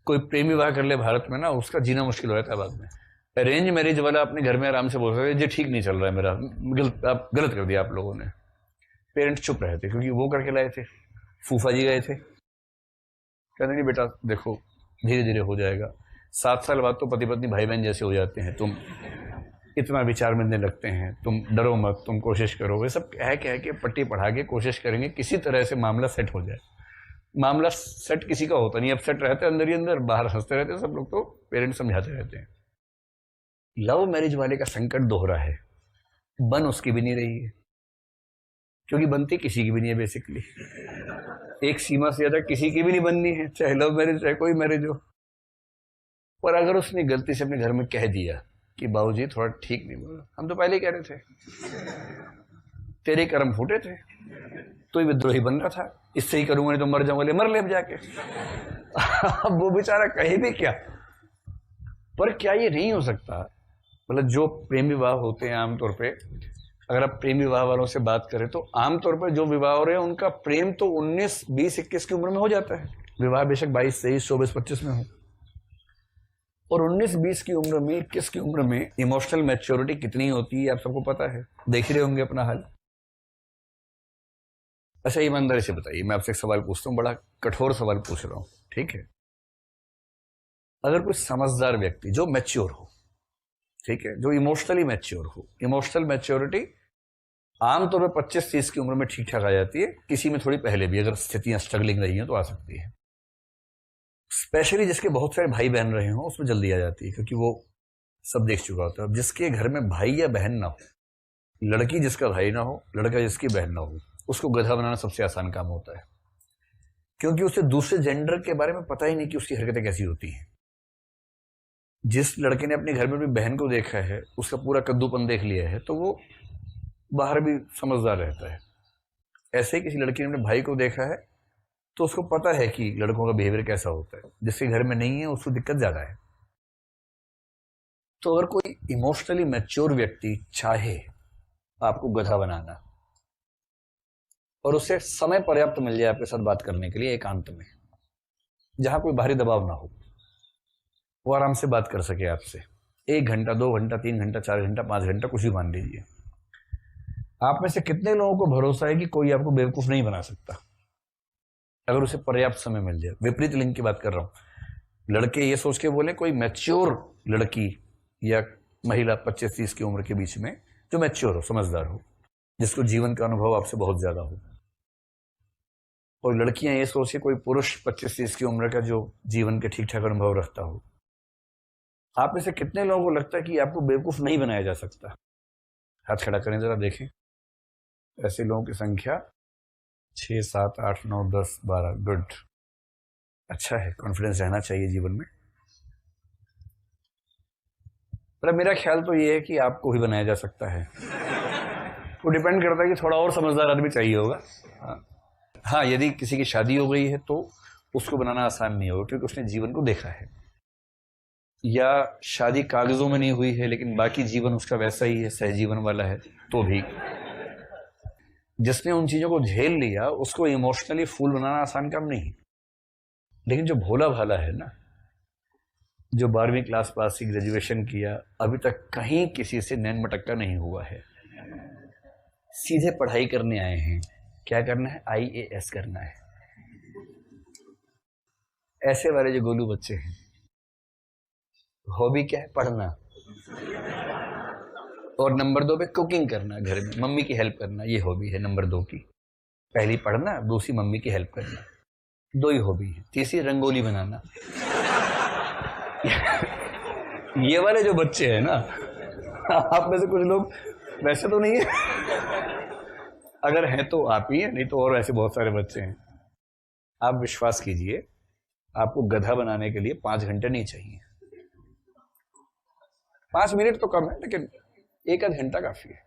कोई प्रेम विवाह कर ले भारत में ना, उसका जीना मुश्किल हो जाता है बाद में। अरेंज मैरिज वाला अपने घर में आराम से बोल सकते ये ठीक नहीं चल रहा है मेरा, आप गलत कर दिया आप लोगों ने। पेरेंट्स चुप रहे थे क्योंकि वो करके लाए थे, फूफा जी गए थे, कहते नहीं बेटा देखो धीरे धीरे हो जाएगा, 7 साल बाद तो पति पत्नी भाई बहन जैसे हो जाते हैं, तुम इतना विचार मिलने लगते हैं, तुम डरो मत, तुम कोशिश करो। वे सब कह के पट्टी पढ़ा के कोशिश करेंगे किसी तरह से मामला सेट हो जाए। मामला सेट किसी का होता नहीं, अब सेट रहते अंदर ही अंदर, बाहर हंसते रहते हैं सब लोग, तो पेरेंट्स समझाते रहते हैं। लव मैरिज वाले का संकट दोहरा है, बन उसकी भी नहीं रही है क्योंकि बनती किसी की भी नहीं है बेसिकली, एक सीमा से ज्यादा किसी की भी नहीं बननी है, चाहे लव मैरिज चाहे कोई मैरिज हो। पर अगर उसने गलती से अपने घर में कह दिया कि बाबूजी थोड़ा ठीक नहीं बोला, हम तो पहले ही कह रहे थे, तेरे कर्म फूटे थे, तो ही विद्रोही बन रहा था, इससे ही करूंगा नहीं तो मर जाऊंगा, मर ले अब जाके। अब वो बेचारा कहे भी क्या। पर क्या ये नहीं हो सकता, मतलब जो प्रेम विवाह होते हैं आमतौर पे, अगर आप प्रेम विवाह वालों से बात करें तो आमतौर पर जो विवाह हो रहे हैं उनका प्रेम तो 19, 20, 21 की उम्र में हो जाता है। विवाह बेशक 22, 23, 24, 25 में हो, और 19, 20 की उम्र में, 21 की उम्र में इमोशनल मैच्योरिटी कितनी होती है आप सबको पता है, देख रहे होंगे अपना हाल। अच्छा ईमानदारी से बताइए, मैं आपसे एक सवाल पूछता हूँ, बड़ा कठोर सवाल पूछ रहा हूँ, ठीक है। अगर कोई समझदार व्यक्ति जो मैच्योर हो, ठीक है, जो इमोशनली मैच्योर हो, इमोशनल मैच्योरिटी आमतौर पर 25-30 की उम्र में ठीक ठाक आ जाती है, किसी में थोड़ी पहले भी अगर स्थितियां स्ट्रगलिंग रही हैं तो आ सकती है। स्पेशली जिसके बहुत सारे भाई बहन रहे हों उसमें जल्दी आ जाती है क्योंकि वो सब देख चुका होता है। अब जिसके घर में भाई या बहन ना हो, लड़की जिसका भाई ना हो, लड़का जिसकी बहन ना हो, उसको गधा बनाना सबसे आसान काम होता है क्योंकि उसे दूसरे जेंडर के बारे में पता ही नहीं कि उसकी हरकतें कैसी होती हैं। जिस लड़के ने अपने घर में अपनी बहन को देखा है, उसका पूरा कद्दूपन देख लिया है, तो वो बाहर भी समझदार रहता है। ऐसे ही किसी लड़की ने अपने भाई को देखा है तो उसको पता है कि लड़कों का बिहेवियर कैसा होता है, जिसके घर में नहीं है उसको दिक्कत ज्यादा है। तो अगर कोई इमोशनली मैच्योर व्यक्ति चाहे आपको गधा बनाना और उसे समय पर्याप्त मिल जाए आपके साथ बात करने के लिए एकांत में, जहां कोई बाहरी दबाव ना हो, वो आराम से बात कर सके आपसे 1 घंटा, 2 घंटा, 3 घंटा, 4 घंटा, 5 घंटा, कुछ भी मान लीजिए, आप में से कितने लोगों को भरोसा है कि कोई आपको बेवकूफ नहीं बना सकता अगर उसे पर्याप्त समय मिल जाए। विपरीत लिंग की बात कर रहा हूं, लड़के ये सोच के बोले कोई मैच्योर लड़की या महिला 25-30 की उम्र के बीच में जो मैच्योर हो, समझदार हो, जिसको जीवन का अनुभव आपसे बहुत ज्यादा हो, और लड़कियां ये सोच के कोई पुरुष 25-30 की उम्र का जो जीवन के ठीक ठाक अनुभव रखता हो। आप में से कितने लोगों को लगता है कि आपको बेवकूफ नहीं बनाया जा सकता? हाथ खड़ा करें जरा देखें। ऐसे लोगों की संख्या 6, 7, 8, 9, 10, 12। गुड, अच्छा है, कॉन्फिडेंस रहना चाहिए जीवन में। पर मेरा ख्याल तो ये है कि आपको ही बनाया जा सकता है। वो डिपेंड करता है कि थोड़ा और समझदार आदमी चाहिए होगा। हाँ, यदि किसी की शादी हो गई है तो उसको बनाना आसान नहीं होगा क्योंकि उसने जीवन को देखा है, या शादी कागजों में नहीं हुई है लेकिन बाकी जीवन उसका वैसा ही है, सहजीवन वाला है, तो भी जिसने उन चीजों को झेल लिया उसको इमोशनली फूल बनाना आसान काम नहीं। लेकिन जो भोला भाला है ना, जो 12वीं क्लास पास की, ग्रेजुएशन किया, अभी तक कहीं किसी से नैन मटक्का नहीं हुआ है, सीधे पढ़ाई करने आए हैं, क्या करना है, IAS करना है, ऐसे वाले जो गोलू बच्चे हैं, हॉबी क्या है, पढ़ना, और नंबर 2 पे कुकिंग करना, घर में मम्मी की हेल्प करना, ये हॉबी है नंबर 2 की। पहली पढ़ना, दूसरी मम्मी की हेल्प करना, 2 ही हॉबी है। तीसरी रंगोली बनाना। ये वाले जो बच्चे हैं ना, आप में से कुछ लोग वैसे तो नहीं है, अगर हैं तो आप ही हैं, नहीं तो और ऐसे बहुत सारे बच्चे हैं। आप विश्वास कीजिए, आपको गधा बनाने के लिए 5 घंटे नहीं चाहिए, 5 मिनट तो कम है लेकिन 1 आध घंटा काफी है।